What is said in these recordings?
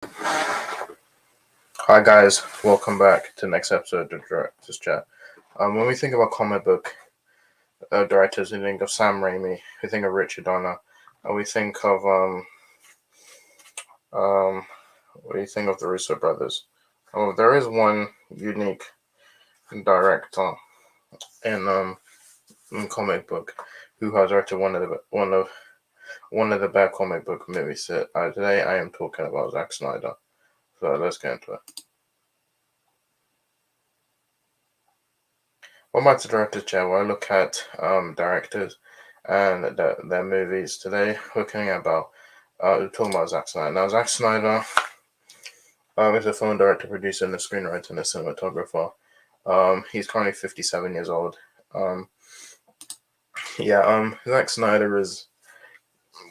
Hi guys, welcome back to the next episode of Director's Chat. When we think about comic book directors, we think of Sam Raimi, we think of Richard Donner, and we think of um, we think of the Russo brothers. Oh, there is one unique director in comic book who has directed one of the best comic book movies. Today I am talking about Zack Snyder. So let's get into it. Welcome back to Director's Chair, where I look at directors and their movies. Today, we're talking about Zack Snyder. Now, Zack Snyder is a film director, producer, and a screenwriter and a cinematographer. He's currently 57 years old. Zack Snyder is.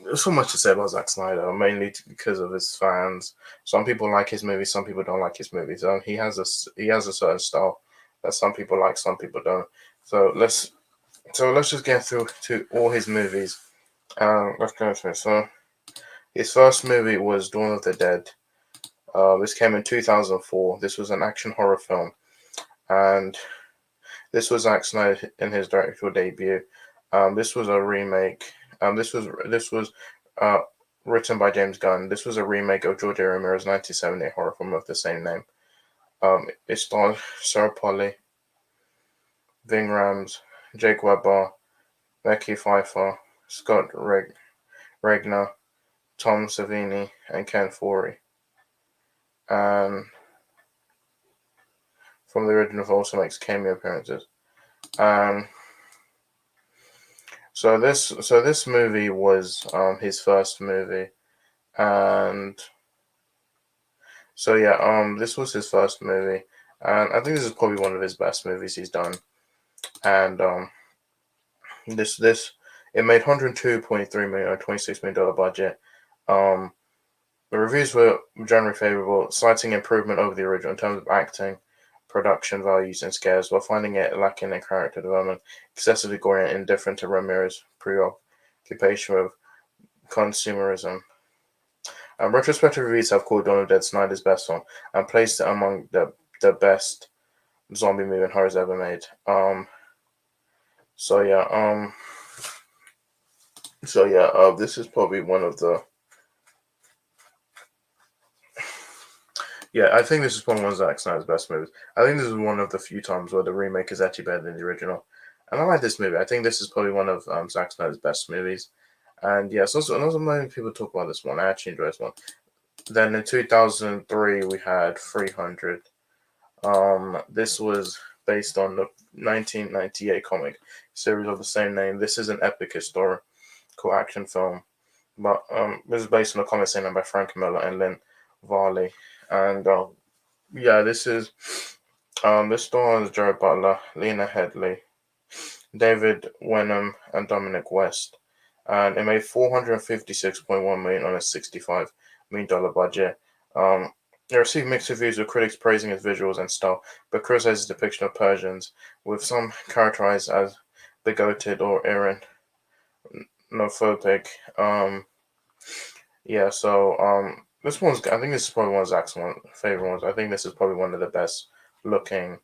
There's so much to say about Zack Snyder, mainly because of his fans. Some people like his movies, some people don't like his movies. He has a certain style that some people like, some people don't. So let's just get through to all his movies. Let's go through. So his first movie was Dawn of the Dead. This came in 2004. This was an action horror film, and this was Zack Snyder in his directorial debut. This was a remake. This was written by James Gunn. This was a remake of George A. Romero's 1978 horror film of the same name. It starred Sarah Polley, Ving Rhames, Jake Weber, Becky Pfeiffer, Scott Regner, Tom Savini, and Ken Foree. And from the original also makes cameo appearances. So this movie was his first movie, and this was his first movie, and I think this is probably one of his best movies he's done. And it made $102.3 million, or $26 million budget. The reviews were generally favorable, citing improvement over the original in terms of acting, production values, and scares, while finding it lacking in character development, excessively gory, and indifferent to Romero's preoccupation with consumerism. Retrospective reviews have called Dawn of the Dead Snyder's best film and placed it among the best zombie movie horrors ever made. This is probably one of the. Yeah, I think this is probably one of Zack Snyder's best movies. I think this is one of the few times where the remake is actually better than the original. And I like this movie. I think this is probably one of Zack Snyder's best movies. And yeah, so not many people talk about this one. I actually enjoy this one. Then in 2003, we had 300. This was based on the 1998 comic series of the same name. This is an epic historical action film, but this is based on a comic series by Frank Miller and Lynn Varley. And this stars Jared Butler, Lena Headey, David Wenham, and Dominic West. And it made $456.1 million on a $65 million budget. It received mixed reviews, with critics praising its visuals and style, but criticized its depiction of Persians, with some characterized as bigoted or Iranophobic. I think this is probably one of Zach's favorite ones. I think this is probably one of the best looking,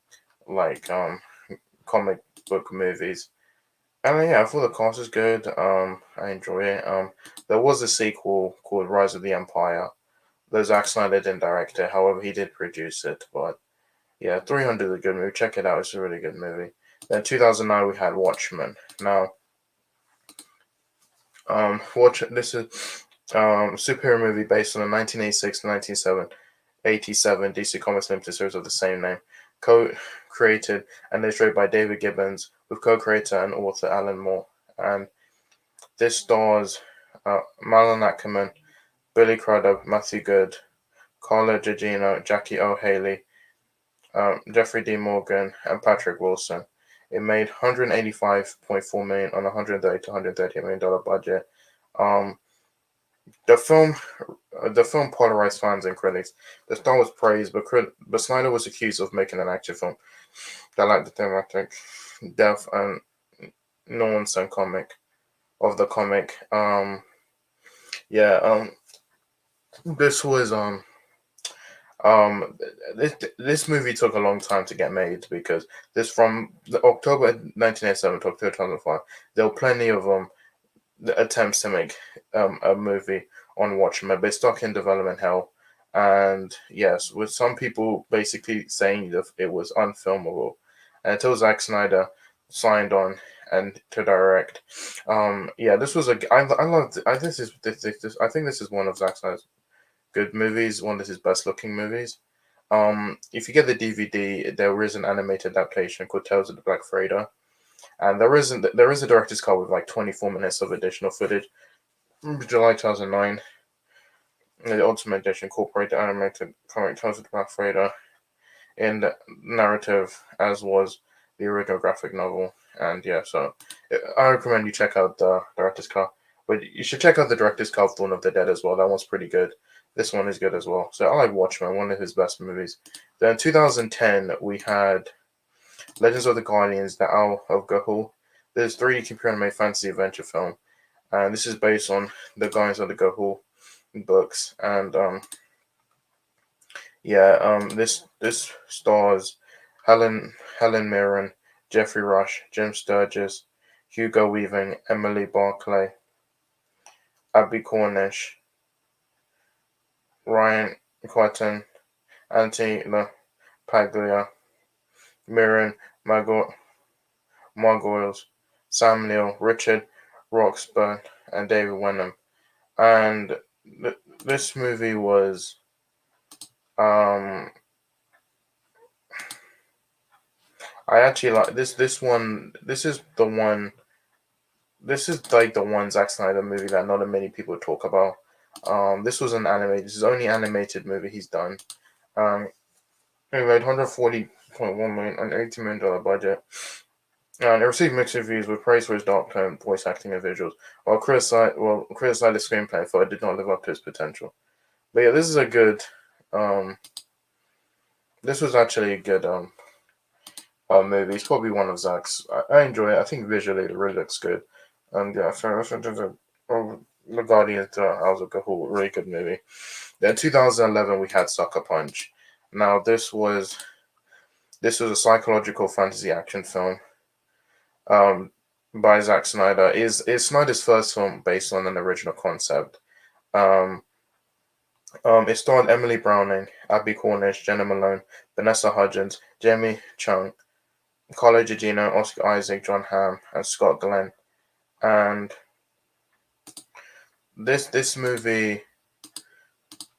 comic book movies. And I thought the cast is good. I enjoy it. There was a sequel called Rise of the Empire. Though Zack Snyder didn't direct it, however, he did produce it. But yeah, 300 is a good movie. Check it out; it's a really good movie. Then 2009 we had Watchmen. Now, this is a superhero movie based on a 1986 to 1987 DC Comics limited series of the same name, co-created and illustrated by David Gibbons, with co-creator and author Alan Moore. And this stars Malin Ackerman, Billy Crudup, Matthew Good, Carla Gugino, Jackie O. Haley, Jeffrey D. Morgan, and Patrick Wilson. It made $185.4 million on a $130 to $138 million budget. The film polarized fans and critics. The star was praised, but Snyder was accused of making an action film that lacked the thematic depth and nuance and of the comic. This was Um, this movie took a long time to get made because this from October 1987 to October 2005. There were plenty of the attempts to make a movie on Watchmen, but it's stuck in development hell. And yes, with some people basically saying that it was unfilmable, and until Zack Snyder signed on and to direct. Yeah, this was a I loved I this I think this is one of Zack Snyder's good movies, one of his best looking movies. If you get the DVD, there is an animated adaptation called Tales of the Black Freighter, and there is a director's cut with like 24 minutes of additional footage. July 2009, the Ultimate Edition incorporated the animated comic Tales of the Black Freighter in the narrative as was the original graphic novel. And yeah, so I recommend you check out the director's cut. But you should check out the director's cut of Dawn of the Dead as well. That one's pretty good. This one is good as well. So I like Watchmen, one of his best movies. Then in 2010, we had Legends of the Guardians, The Owl of Gahul. This 3D computer animated fantasy adventure film. And this is based on the Guardians of the Gahul books. And yeah, this stars Helen Mirren, Jeffrey Rush, Jim Sturgis, Hugo Weaving, Emily Barclay, Abby Cornish, Ryan Quatten, Anthony Paglia, Mirren Margoyles, Sam Neill, Richard Roxburgh, and David Wenham. And this movie was um I actually like this one. This is the one. This is like the one Zack Snyder movie that not many people talk about. This was an animated. This is the only animated movie he's done. Um, it made 140.1 million on $80 million budget. And it received mixed reviews with praise for his dark tone, voice acting, and visuals, while criticized the screenplay for it did not live up to its potential. But yeah, this is a good. Um, this was actually a good movie. It's probably one of Zack's. I enjoy it. I think visually it really looks good. And yeah, so The Guardians House of Gahul, really good movie. Then 2011 we had Sucker Punch. Now this was a psychological fantasy action film um, by Zack Snyder. Is Snyder's first film based on an original concept. Um, it starred Emily Browning, Abby Cornish, Jenna Malone, Vanessa Hudgens, Jamie Chung, Carlo Gugino, Oscar Isaac, John Hamm, and Scott Glenn. And this this movie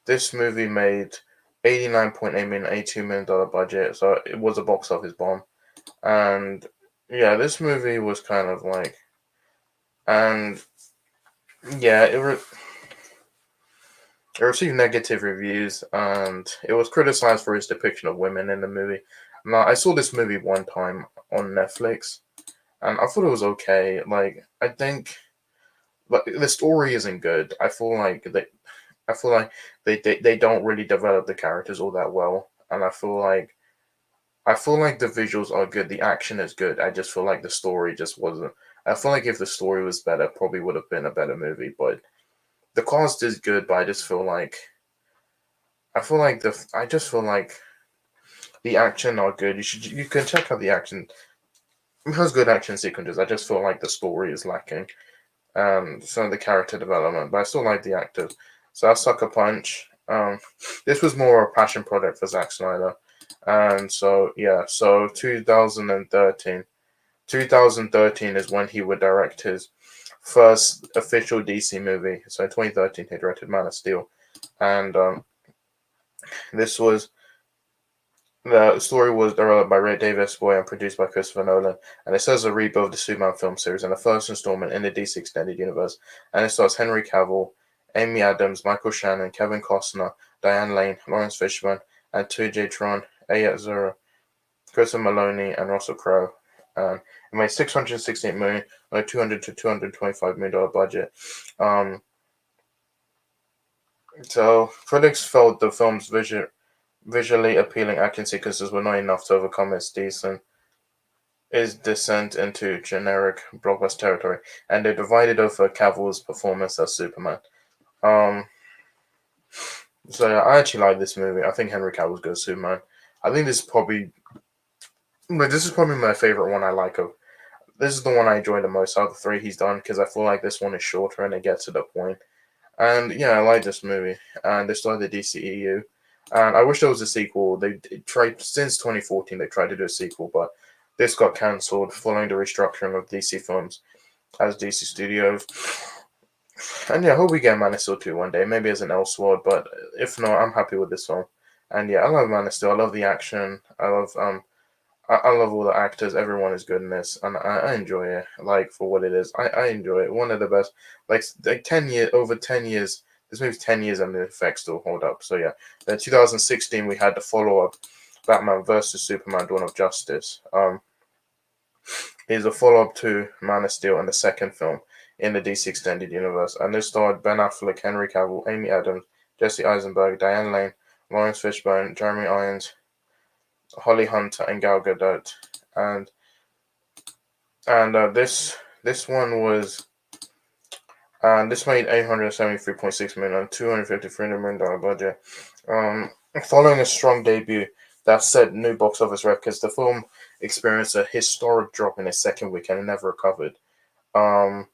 this movie made 89.8 million, $82 million budget, so it was a box office bomb. And yeah, this movie was kind of like, and yeah, it received negative reviews, and it was criticized for its depiction of women in the movie. Now, I saw this movie one time on Netflix, and I thought it was okay. Like, I think, but the story isn't good. I feel like they don't really develop the characters all that well, and I feel like the visuals are good, the action is good. I just feel like the story just wasn't. I feel like if the story was better, probably would have been a better movie. But the cast is good, but I just feel like the action are good. You can check out the action. It has good action sequences. I just feel like the story is lacking. Some of the character development, but I still like the actors. So I Sucker Punch. This was more a passion project for Zack Snyder, and so yeah. So 2013 is when he would direct his first official DC movie. So in 2013, he directed Man of Steel, and this was the story was developed by Ray Davis Boy and produced by Christopher Nolan, and it says a rebuild of the Superman film series and the first installment in the DC Extended Universe. And it stars Henry Cavill, Amy Adams, Michael Shannon, Kevin Costner, Diane Lane, Lawrence Fishburne, and Tujay Tron, Ayat Zura, Christopher Maloney, and Russell Crowe. It made 668 million on a 200 to 225 million dollar budget. So critics felt the film's visually appealing action sequences were not enough to overcome its descent into generic blockbuster territory, and they divided over Cavill's performance as Superman. Um, So yeah, I actually like this movie. I think Henry Cavill's good as Superman. I think this is probably my favorite one I like of. This is the one I enjoy the most out of the three he's done because I feel like this one is shorter and it gets to the point. And yeah, I like this movie. And they started the DCEU. And I wish there was a sequel. They tried since 2014. They tried to do a sequel, but this got cancelled following the restructuring of DC Films as DC Studios. And yeah, I hope we get Man of Steel 2 one day, maybe as an Elseworld, but if not, I'm happy with this film. And yeah, I love Man of Steel. I love the action. I love all the actors. Everyone is good in this, and I enjoy it. Like for what it is, I enjoy it. One of the best. Like 10 years, over 10 years. This movie's 10 years, and the effects still hold up. So yeah, then 2016 we had the follow up, Batman versus Superman: Dawn of Justice. Is a follow up to Man of Steel and the second film in the DC Extended Universe, and this starred Ben Affleck, Henry Cavill, Amy Adams, Jesse Eisenberg, Diane Lane, Lawrence Fishburne, Jeremy Irons, Holly Hunter, and Gal Gadot. And this one was this made 873.6 million on $253 million budget. Um, Following a strong debut that set new box office records, the film experienced a historic drop in its second week and it never recovered. Um,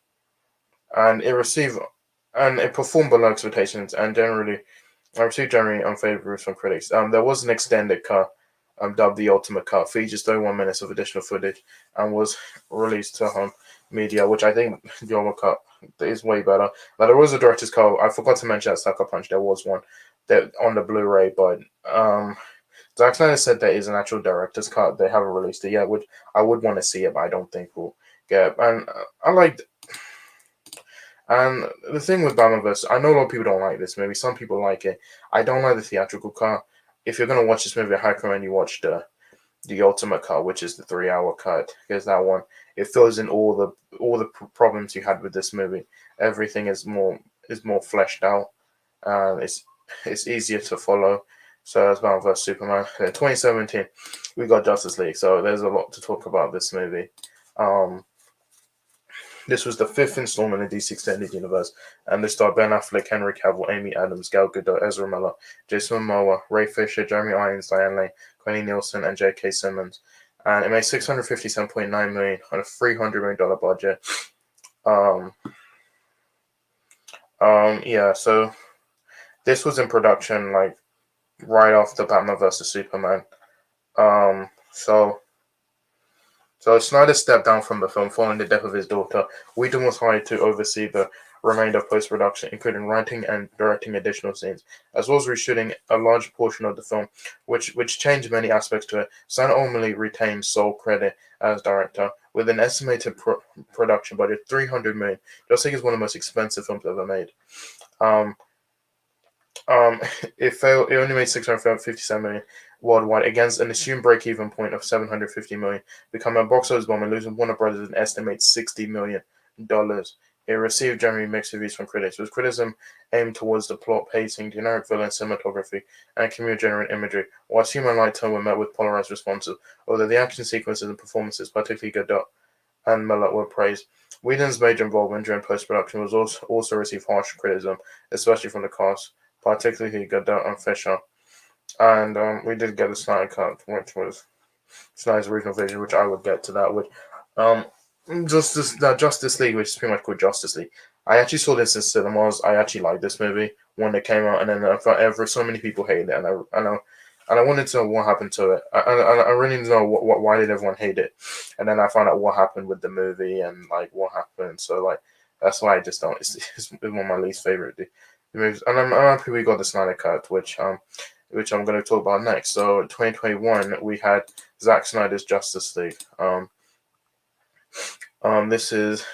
and it performed below expectations and generally I received generally unfavorable reviews from critics. There was an extended cut, dubbed the Ultimate Cut, features 31 minutes of additional footage and was released to home media, which I think the Ultimate Cut is way better. Now there was a director's cut. I forgot to mention that Sucker Punch. There was one that on the Blu-ray, but Zack Snyder said there is an actual director's cut. They haven't released it yet, which I would want to see it, but I don't think we'll get. And I liked. And the thing with Batman vs. I know a lot of people don't like this movie. Some people like it. I don't like the theatrical cut. If you're gonna watch this movie, I highly recommend you watch the ultimate cut, which is the 3 hour cut, because that one it fills in all the problems you had with this movie. Everything is more fleshed out. It's easier to follow. So that's Batman vs Superman. In 2017, we got Justice League. So there's a lot to talk about this movie. Um, this was the fifth installment in DC Extended Universe, and this starred Ben Affleck, Henry Cavill, Amy Adams, Gal Gadot, Ezra Miller, Jason Momoa, Ray Fisher, Jeremy Irons, Diane Lane, Quentin Nielsen, and J.K. Simmons. And it made $657.9 million on a $300 million budget. Um, yeah. So this was in production like right after Batman vs Superman. Um, so So Snyder stepped down from the film following the death of his daughter. Whedon was hired to oversee the remainder of post-production, including writing and directing additional scenes, as well as reshooting a large portion of the film, which changed many aspects to it. Snyder ultimately retained sole credit as director, with an estimated production budget of $300 million. Just think it's one of the most expensive films ever made. Um, um, it failed. It only made 657 million worldwide against an assumed break-even point of 750 million, becoming a box office bomb and losing Warner Brothers an estimated $60 million. It received generally mixed reviews from critics, with criticism aimed towards the plot, pacing, generic villain cinematography, and computer-generated imagery, while human light tone were met with polarized responses. Although the action sequences and performances, particularly Godot and Miller, were praised. Whedon's major involvement during post-production was also received harsh criticism, especially from the cast, particularly Godot and Fisher. And we did get a Snyder cut, which was Snyder's original vision, which I would get to that. Which um, Justice League, which is pretty much called Justice League. I actually saw this in cinemas. I actually liked this movie when it came out, and then so many people hated it, and I know. And I wanted to know what happened to it. I really didn't know why did everyone hate it, and then I found out what happened with the movie and like what happened. So like that's why I just don't. It's one of my least favorite movies, and I'm happy we got the Snyder cut, which I'm going to talk about next. So, in 2021, we had Zack Snyder's Justice League. This is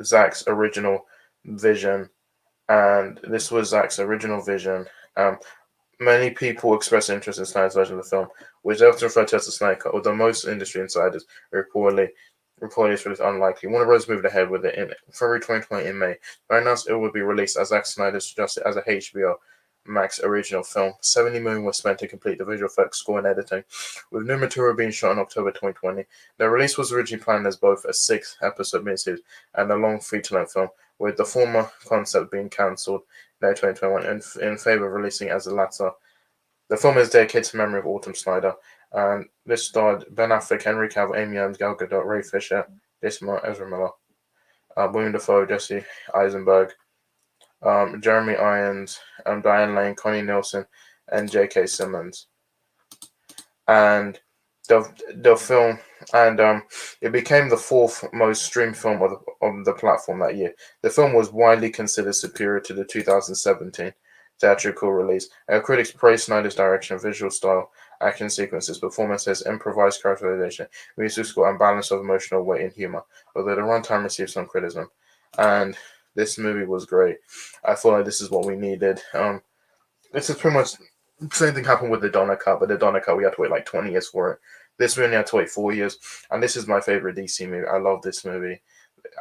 Zack's original vision, and this was Zack's original vision. Many people expressed interest in Snyder's version of the film, which is often referred to as the Snyder Cut, although most industry insiders reportedly it's unlikely. Warner Bros. Moved ahead with it in February 2020 in May. They announced it would be released as Zack Snyder's Justice as a HBO Max original film. 70 million was spent to complete the visual effects, score, and editing, with new material being shot in October 2020. The release was originally planned as both a 6-episode miniseries and a long feature-length film, with the former concept being cancelled no, 2021, in favor of releasing it as the latter. The film is dedicated to the memory of Autumn Snyder, and this starred Ben Affleck, Henry Cavill, Amy Adams, Gal Gadot, Ray Fisher, Jason Momoa, Ezra Miller, William Dafoe, Jesse Eisenberg, Jeremy Irons, Diane Lane, Connie Nielsen, and J.K. Simmons. And the film, and it became the fourth most streamed film of the platform that year. The film was widely considered superior to the 2017 theatrical release. Critics praised Snyder's direction, visual style, action sequences, performances, improvised characterization, music score, and balance of emotional weight and humor, although the runtime received some criticism. And this movie was great. I feel like this is what we needed. This is pretty much same thing happened with the Donner Cut, but the Donner Cut we had to wait like 20 years for it. This we only had to wait 4 years, and this is my favorite DC movie. I love this movie.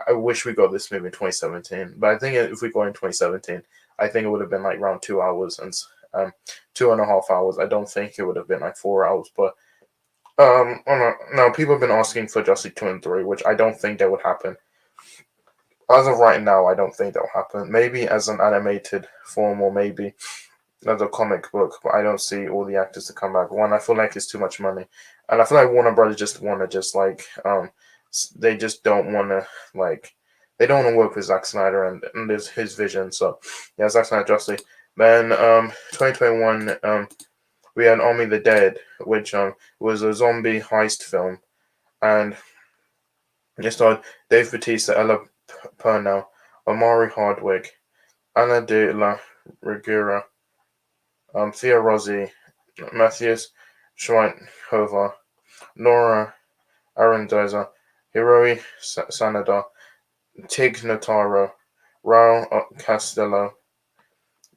I wish we got this movie in 2017, but I think if we got in 2017, I think it would have been like around 2 hours and 2.5 hours. I don't think it would have been like 4 hours, but no, people have been asking for Justice League 2 and 3, which I don't think that would happen. As of right now, I don't think that will happen. Maybe as an animated form, or maybe as a comic book, but I don't see all the actors to come back. One, I feel like it's too much money, and I feel like Warner Brothers just want to they just don't want to they don't want to work with Zack Snyder and his vision. So yeah, Zack Snyder Justice League. Then 2021 we had Army of the Dead, which was a zombie heist film, and it starred Dave Bautista, Ella Purnell, Omari Hardwick, Ana de la Reguera, Thea Rossi, Matthias Schweithofer, Nora Arendoza, Hiroi Sanada, Tig Notaro, Raul Castello,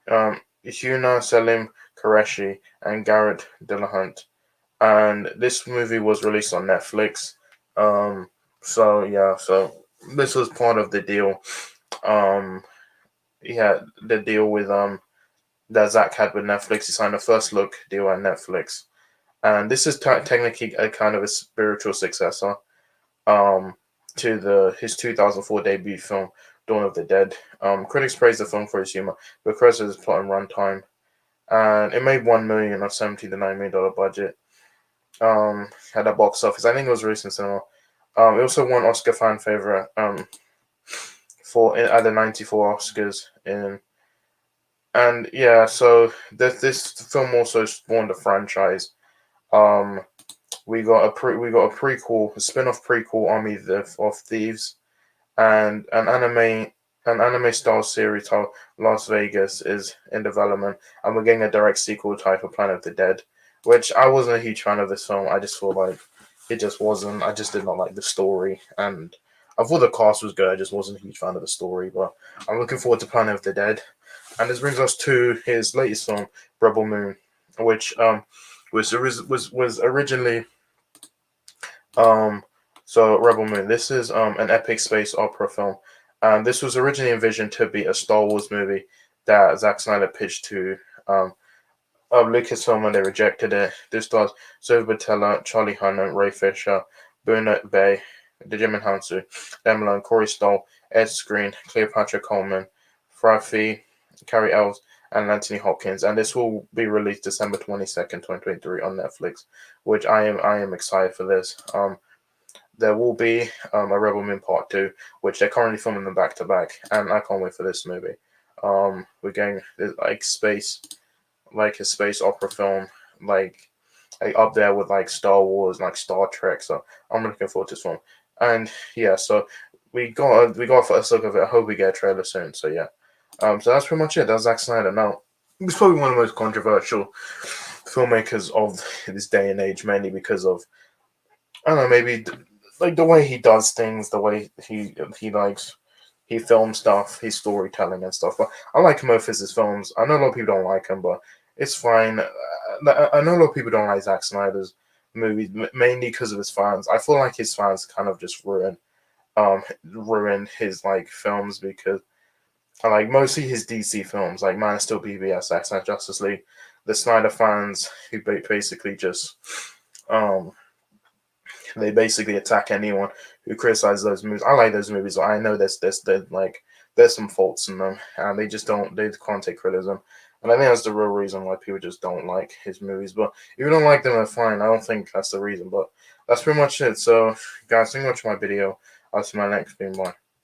Huna Selim Qureshi, and Garrett Dillahunt. And this movie was released on Netflix. So this was part of the deal. The deal with that Zack had with Netflix. He signed a first look deal at Netflix, and this is technically a kind of a spiritual successor to his 2004 debut film Dawn of the Dead. Critics praised the film for its humor, because of its plot and runtime, and it made $1 million on $70 to $9 million budget. Had a box office. I think it was released in cinema. It also won Oscar fan favorite at the '94 Oscars and yeah, so this film also spawned a franchise. We got a prequel, a spin-off prequel, Army of Thieves, and an anime style series titled Las Vegas is in development, and we're getting a direct sequel titled Planet of the Dead, which I wasn't a huge fan of this film. I just feel like it just wasn't. I just did not like the story, and I thought the cast was good. I just wasn't a huge fan of the story, but I'm looking forward to Planet of the Dead. And this brings us to his latest film, Rebel Moon, which was originally so Rebel Moon. This is an epic space opera film. This was originally envisioned to be a Star Wars movie that Zack Snyder pitched to Lucasfilm, and they rejected it. This stars Zoe Botella, Charlie Hunnam, Ray Fisher, Burnett Bay, Djimon Hounsou, Emma Corey Stoll, Ed Screen, Cleopatra Coleman, Frafi, Carrie Elves, and Anthony Hopkins. And this will be released December 22nd, 2023 on Netflix, which I am excited for this. There will be a Rebel Moon Part 2, which they're currently filming them back to back, and I can't wait for this movie. We're getting like a space opera film, like up there with like Star Wars, like Star Trek. So I'm looking forward to this film. And yeah, so we got a first look of it. I hope we get a trailer soon. So yeah, so that's pretty much it. That's Zack Snyder. Now he's probably one of the most controversial filmmakers of this day and age, mainly because of, I don't know, maybe like the way he does things, the way he films stuff, his storytelling and stuff. But I like most of his films. I know a lot of people don't like him, but it's fine. I know a lot of people don't like Zack Snyder's movies, mainly because of his fans. I feel like his fans kind of just ruin his like films, because I like mostly his DC films, like Man of Steel, BVS, X-Men, Justice League. The Snyder fans who basically just they basically attack anyone who criticizes those movies. I like those movies. I know there's like there's some faults in them, and they can't take criticism. And I think that's the real reason why people just don't like his movies. But if you don't like them, that's fine. I don't think that's the reason. But that's pretty much it. So, guys, thank you for watching my video. I'll see you in my next video. Bye.